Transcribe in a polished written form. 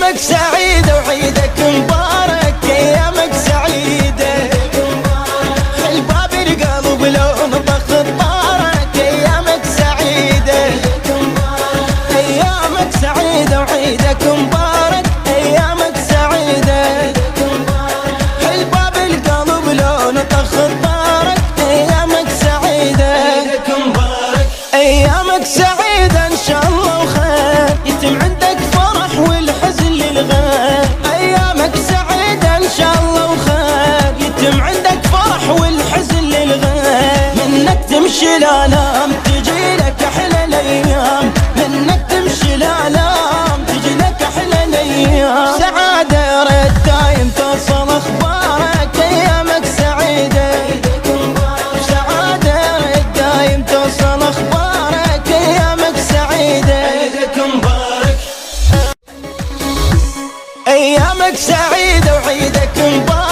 ايامك سعيدة وعيدك مبارك، ايامك سعيدة. الباب القلب لو نطخ طارك، ايامك سعيدة. ايامك سعيدة وعيدك مبارك، ايامك سعيدة. الباب القلب لو نطخ طارك، ايامك سعيدة. ايامك سعيدة ان شاء الله وخير، يتم عندك فرح والحزن للغير. ايامك سعيدة ان شاء الله وخير، يتم عندك فرح والحزن للغير. منك تمشي الالام تجي لك احلى الايام، منك تمشي الالام تجي لك احلى الايام. سعادة يا ريت دايم توصل اخبارك، ايامك سعيدة. سعادة يا ريت دايم توصل اخبارك، ايامك سعيدة. ايامك سعيدة وعيدك مبارك.